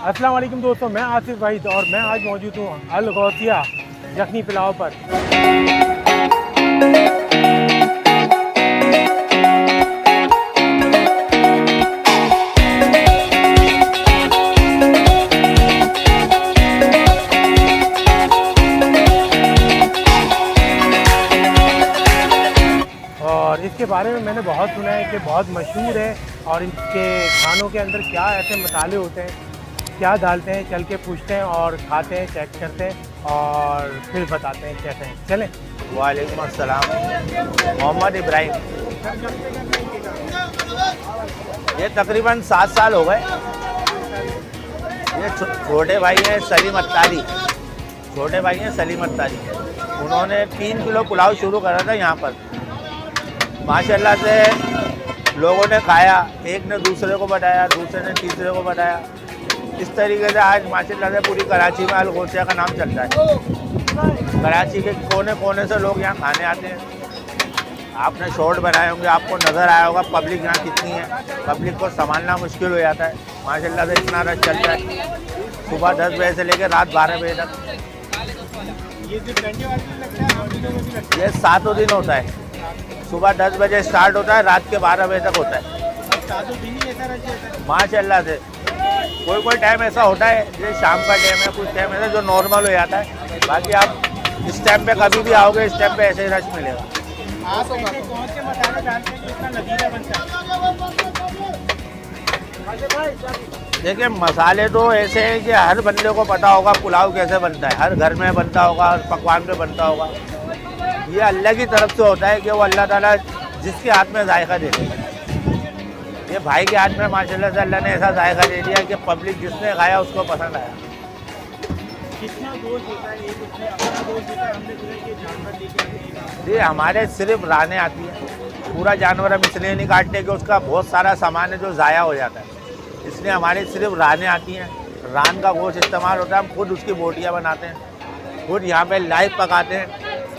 अस्सलाम वालेकुम दोस्तों, मैं आसिफ वाहिद और मैं आज मौजूद हूँ अल गौसिया यखनी पुलाव पर। और इसके बारे में मैंने बहुत सुना है कि बहुत मशहूर है और इनके खानों के अंदर क्या ऐसे मसाले होते हैं, क्या डालते हैं, चल के पूछते हैं और खाते हैं, चेक करते हैं और फिर बताते हैं कैसे हैं। चलें। वालेकुम अस्सलाम। मोहम्मद इब्राहिम। ये तकरीबन 7 साल हो गए। ये छोटे भाई हैं सलीम अत्तारी। छोटे भाई हैं सलीम अत्तारी। उन्होंने 3 किलो पुलाव शुरू करा था यहाँ पर। माशाल्लाह से लोगों ने खाया, एक ने दूसरे को बताया, दूसरे ने तीसरे को बताया। इस तरीके से आज माशाल्लाह से पूरी कराची में अल गौसिया का नाम चलता है। कराची के कोने कोने से लोग यहाँ खाने आते हैं। आपने शॉर्ट बनाए होंगे, आपको नज़र आया होगा पब्लिक यहाँ कितनी है। पब्लिक को संभालना मुश्किल हो जाता है। माशाल्लाह से इतना रश चलता है सुबह 10 बजे से लेकर रात 12 बजे तक। ये 7 दिन होता है। सुबह 10 बजे स्टार्ट होता है, रात के 12 बजे तक होता है। माशाल्लाह से कोई टाइम ऐसा होता है जैसे शाम का टाइम है, कुछ टाइम ऐसा जो नॉर्मल हो जाता है। बाकी आप इस टाइम पे कभी भी आओगे, इस टाइम पे ऐसे ही रश मिलेगा। आप ऐसे कौन से मसाले डालते हैं जितना लजीजा बनता है? देखिए मसाले तो ऐसे हैं कि हर बंदे को पता होगा पुलाव कैसे बनता है। हर घर में बनता होगा, हर पकवान पे बनता होगा। ये अल्लाह की तरफ से होता है कि वो अल्लाह ताला जिसके हाथ में जायका देते हैं। ये भाई के हाथ में माशाल्लाह से अल्लाह ने ऐसा जायका दे दिया कि पब्लिक जिसने खाया उसको पसंद आया। कितना गोश्त होता है? ये कुछ अपना गोश्त होता है, हमने सुना कि जानवर लेके जी हमारे सिर्फ रानें आती हैं। पूरा जानवर हम इसलिए नहीं काटते कि उसका बहुत सारा सामान है जो ज़ाया हो जाता है, इसलिए हमारे सिर्फ रानें आती हैं। रान का गोश्त इस्तेमाल होता है। हम खुद उसकी बोटियाँ बनाते हैं, खुद यहाँ पे लाइव पकाते हैं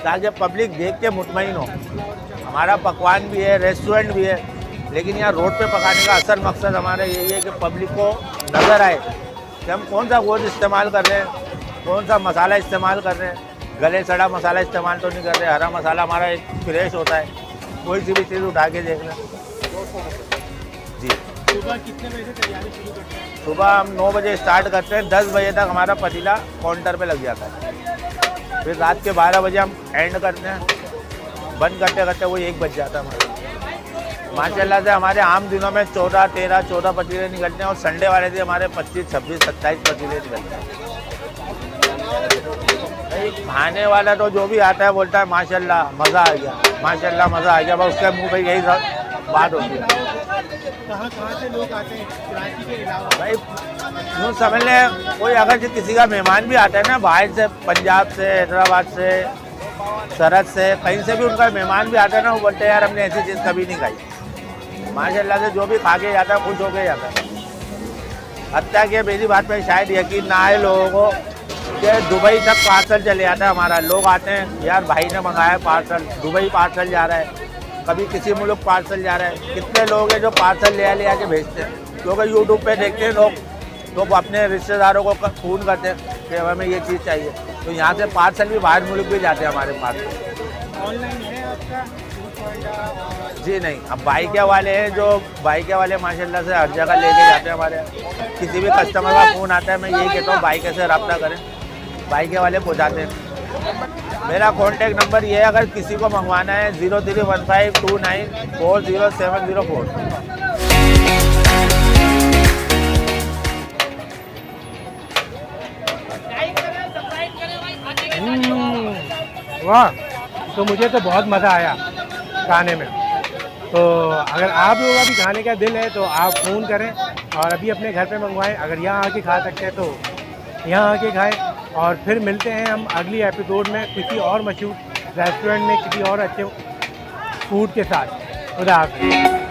ताकि पब्लिक देख के मुतमईन हो। हमारा पकवान भी है, रेस्टोरेंट भी है, लेकिन यहाँ रोड पे पकाने का असल मकसद हमारा यही है कि पब्लिक को नज़र आए कि हम कौन सा गोश्त इस्तेमाल कर रहे हैं, कौन सा मसाला इस्तेमाल कर रहे हैं। गले सड़ा मसाला इस्तेमाल तो नहीं कर रहे। हरा मसाला हमारा एक फ्रेश होता है। कोई सी भी चीज़ उठा के देख लें। जी सुबह कितने बजे से तैयारी शुरू करते हैं? सुबह हम 9 बजे स्टार्ट करते हैं, 10 बजे तक हमारा पतीला काउंटर पे लग जाता है। फिर रात के 12 बजे हम एंड करते हैं। बंद करते करते वो 1 बज जाता है हमारा। माशाल्लाह से हमारे आम दिनों में 14, 13, 14 पतीले निकलते हैं और संडे वाले दिन हमारे 25, 26, 27 पतीले निकलते हैं। खाने वाला तो जो भी आता है बोलता है माशाल्लाह मज़ा आ गया, माशाल्लाह मज़ा आ गया। बस उसके मुँह पे यही बात होती है। कहाँ से लोग आते हैं कराची के अलावा? भाई यूँ समझ लें, कोई अगर जो किसी का मेहमान भी आता है ना बाहर से, पंजाब से, हैदराबाद से, सरहद से, कहीं से भी उनका मेहमान भी आता है ना, वो बोलते हैं यार हमने ऐसी चीज़ कभी नहीं खाई। माशाल्लाह से जो भी खा के जाता है खुश होके जाता है। हत्या कि मेरी बात पे शायद यकीन ना आए लोगों को कि दुबई तक पार्सल चले जाता है हमारा। लोग आते हैं यार भाई ने मंगाया पार्सल, दुबई पार्सल जा रहा है, कभी किसी मुल्क पार्सल जा रहा है। कितने लोग हैं जो पार्सल ले आके भेजते हैं, क्योंकि यूट्यूब पे देखते हैं लोग, तो वो अपने रिश्तेदारों को फ़ोन करते हैं कि हमें ये चीज़ चाहिए। तो यहाँ से पार्सल भी बाहर मुल्क भी जाते हैं हमारे पास। ऑनलाइन है आपका? जी नहीं, अब बाइके वाले हैं जो बाइके वाले माशाल्लाह से हर जगह लेके जाते हैं हमारे। किसी भी कस्टमर का फ़ोन आता है मैं यही कहता हूँ बाइके से रब्ता करें, बाइके वाले पहुँचाते हैं। मेरा कॉन्टैक्ट नंबर ये है, अगर किसी को मंगवाना है 031529400704। वाह, तो मुझे तो बहुत मज़ा आया खाने में। तो अगर आप लोगों का भी खाने का दिल है तो आप फ़ोन करें और अभी अपने घर पे मंगवाएं। अगर यहाँ आके खा सकते हैं तो यहाँ आके खाएं। और फिर मिलते हैं हम अगली एपिसोड में किसी और मशहूर रेस्टोरेंट में किसी और अच्छे फूड के साथ। खुदा हाफ़िज़।